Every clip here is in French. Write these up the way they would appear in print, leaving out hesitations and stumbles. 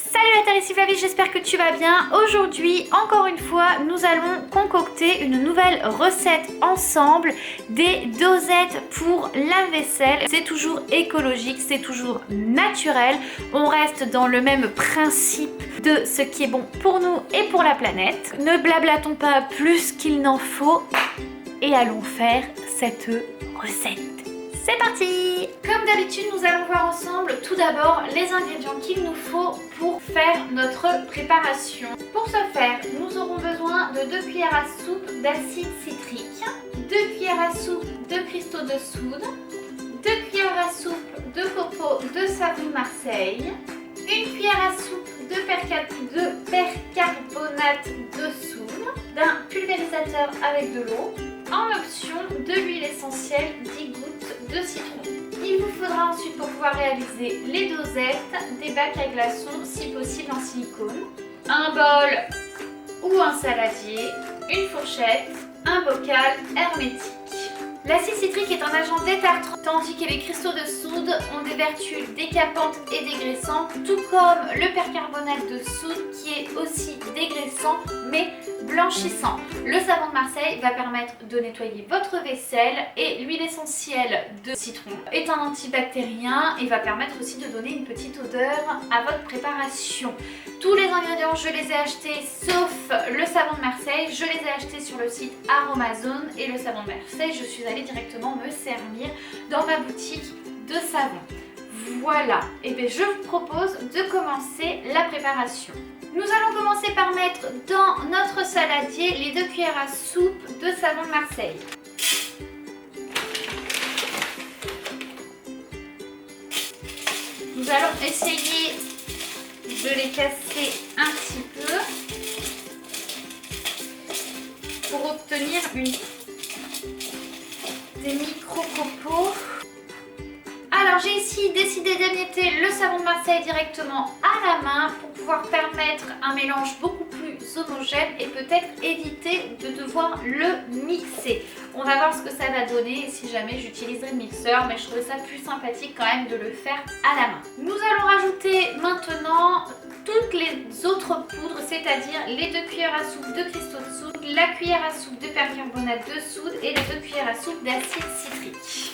Salut la Terre, ici Flavie, j'espère que tu vas bien. Aujourd'hui, encore une fois, nous allons concocter une nouvelle recette ensemble, des dosettes pour lave-vaisselle. C'est toujours écologique, c'est toujours naturel. On reste dans le même principe de ce qui est bon pour nous et pour la planète. Ne blablatons pas plus qu'il n'en faut et allons faire cette recette. C'est parti! Comme d'habitude, nous allons voir ensemble tout d'abord les ingrédients qu'il nous faut pour faire notre préparation. Pour ce faire, nous aurons besoin de 2 cuillères à soupe d'acide citrique, 2 cuillères à soupe de cristaux de soude, 2 cuillères à soupe de copeaux de savon Marseille, 1 cuillère à soupe de percarbonate de soude, d'un pulvérisateur avec de l'eau, en option de l'huile essentielle 10 gouttes de citron. Il vous faudra ensuite pour pouvoir réaliser les dosettes des bacs à glaçons, si possible en silicone, un bol ou un saladier, une fourchette, un bocal hermétique. L'acide citrique est un agent détartrant, tandis que les cristaux de soude ont des vertus décapantes et dégraissantes, tout comme le percarbonate de soude qui est aussi dégraissant mais blanchissant. Le savon de Marseille va permettre de nettoyer votre vaisselle et l'huile essentielle de citron est un antibactérien et va permettre aussi de donner une petite odeur à votre préparation. Tous les ingrédients, je les ai achetés sauf le savon de Marseille. Je les ai achetés sur le site Aromazone et le savon de Marseille, je suis allée directement me servir dans ma boutique de savon. Voilà, et bien je vous propose de commencer la préparation. Nous allons commencer par mettre dans notre saladier les 2 cuillères à soupe de savon de Marseille. Nous allons essayer de les casser un petit peu pour obtenir des micro-copeaux. Alors j'ai ici décidé d'émietter le savon de Marseille directement à la main pour pouvoir permettre un mélange beaucoup plus homogène et peut-être éviter de devoir le mixer. On va voir ce que ça va donner et si jamais j'utiliserai le mixeur, mais je trouvais ça plus sympathique quand même de le faire à la main. Nous allons rajouter maintenant toutes les autres poudres, c'est-à-dire les 2 cuillères à soupe de cristaux de soude, la cuillère à soupe de percarbonate de soude et les 2 cuillères à soupe d'acide citrique.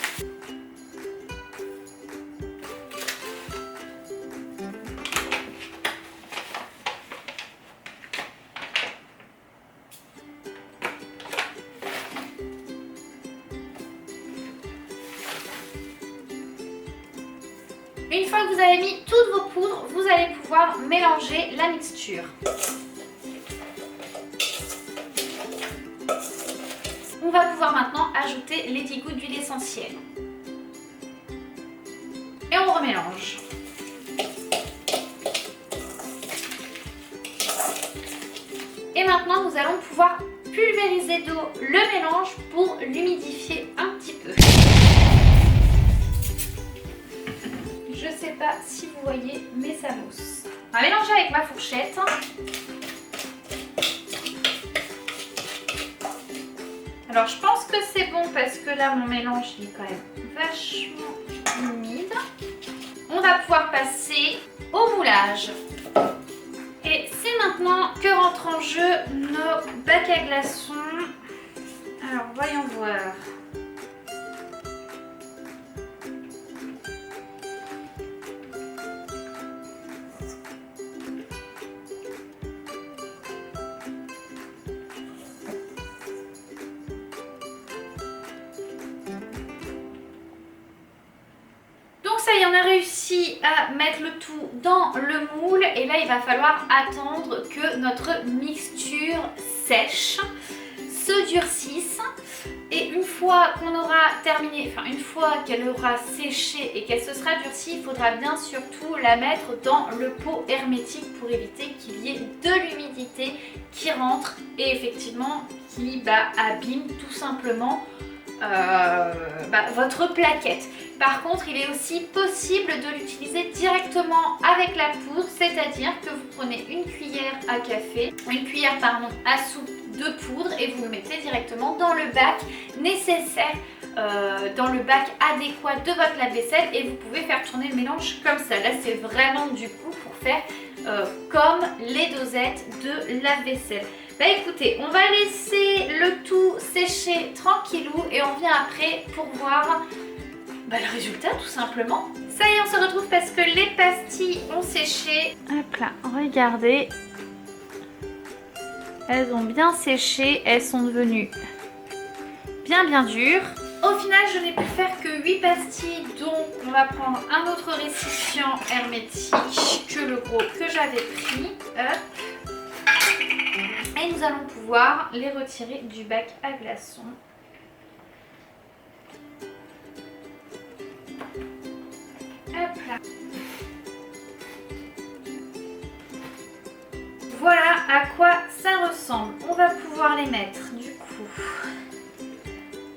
Une fois que vous avez mis toutes vos poudres, vous allez pouvoir mélanger la mixture. On va pouvoir maintenant ajouter les 10 gouttes d'huile essentielle. Et on remélange. Et maintenant, nous allons pouvoir pulvériser d'eau le mélange pour l'humidifier un petit peu. Je sais pas si vous voyez, mais ça mousse. On va mélanger avec ma fourchette. Alors je pense que c'est bon parce que là mon mélange il est quand même vachement humide. On va pouvoir passer au moulage. Et c'est maintenant que rentrent en jeu nos bacs à glaçons. Alors voyons voir. Ça y est, on a réussi à mettre le tout dans le moule et là il va falloir attendre que notre mixture sèche, se durcisse et une fois qu'on aura terminé, enfin une fois qu'elle aura séché et qu'elle se sera durcie, il faudra bien surtout la mettre dans le pot hermétique pour éviter qu'il y ait de l'humidité qui rentre et effectivement qui abîme tout simplement votre plaquette. Par contre, il est aussi possible de l'utiliser directement avec la poudre, c'est-à-dire que vous prenez une cuillère à café, une cuillère à soupe de poudre et vous le mettez directement dans le bac nécessaire dans le bac adéquat de votre lave-vaisselle et vous pouvez faire tourner le mélange comme ça. Là c'est vraiment du coup pour faire comme les dosettes de lave-vaisselle. Bah écoutez, on va laisser le tout sécher tranquillou et on vient après pour voir le résultat tout simplement. Ça y est, on se retrouve parce que les pastilles ont séché. Hop là, regardez. Elles ont bien séché, elles sont devenues bien dures. Au final, je n'ai pu faire que 8 pastilles, donc on va prendre un autre récipient hermétique que le gros que j'avais pris. Hop. Et nous allons pouvoir les retirer du bac à glaçons. Hop là. Voilà à quoi ça ressemble. On va pouvoir les mettre du coup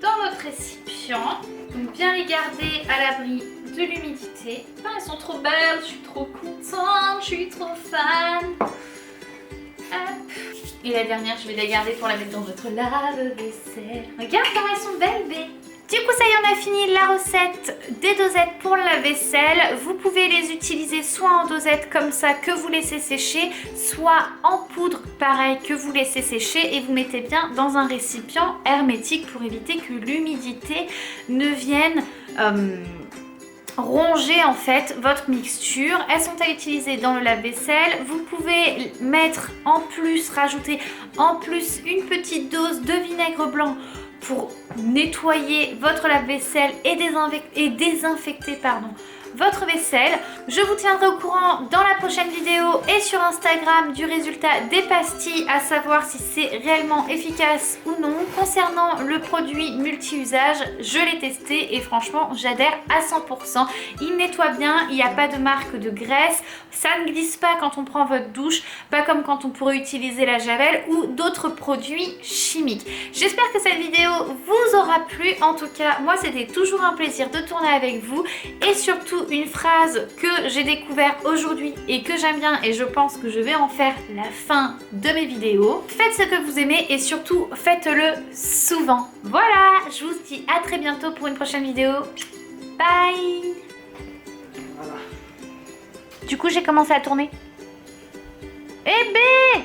dans notre récipient. Donc bien les garder à l'abri de l'humidité. Ah, elles sont trop belles, je suis trop contente, je suis trop fan. Hop. Et la dernière, je vais la garder pour la mettre dans votre lave-vaisselle. Regarde comment elles sont belles, bé. Du coup, ça y est, on a fini la recette des dosettes pour la vaisselle. Vous pouvez les utiliser soit en dosettes comme ça que vous laissez sécher, soit en poudre pareil que vous laissez sécher et vous mettez bien dans un récipient hermétique pour éviter que l'humidité ne vienne ronger en fait votre mixture. Elles sont à utiliser dans le lave-vaisselle. Vous pouvez mettre en plus, rajouter en plus une petite dose de vinaigre blanc pour nettoyer votre lave-vaisselle et désinfecter votre vaisselle. Je vous tiendrai au courant dans la prochaine vidéo et sur Instagram du résultat des pastilles, à savoir si c'est réellement efficace ou non. Concernant le produit multi-usage, je l'ai testé et franchement j'adhère à 100%. Il nettoie bien, il n'y a pas de marque de graisse, ça ne glisse pas quand on prend votre douche, pas comme quand on pourrait utiliser la javel ou d'autres produits chimiques. J'espère que cette vidéo vous aura plu. En tout cas, moi c'était toujours un plaisir de tourner avec vous et surtout une phrase que j'ai découvert aujourd'hui et que j'aime bien et je pense que je vais en faire la fin de mes vidéos. Faites ce que vous aimez et surtout faites-le souvent. Voilà, je vous dis à très bientôt pour une prochaine vidéo. Bye. Du coup, j'ai commencé à tourner. Eh bé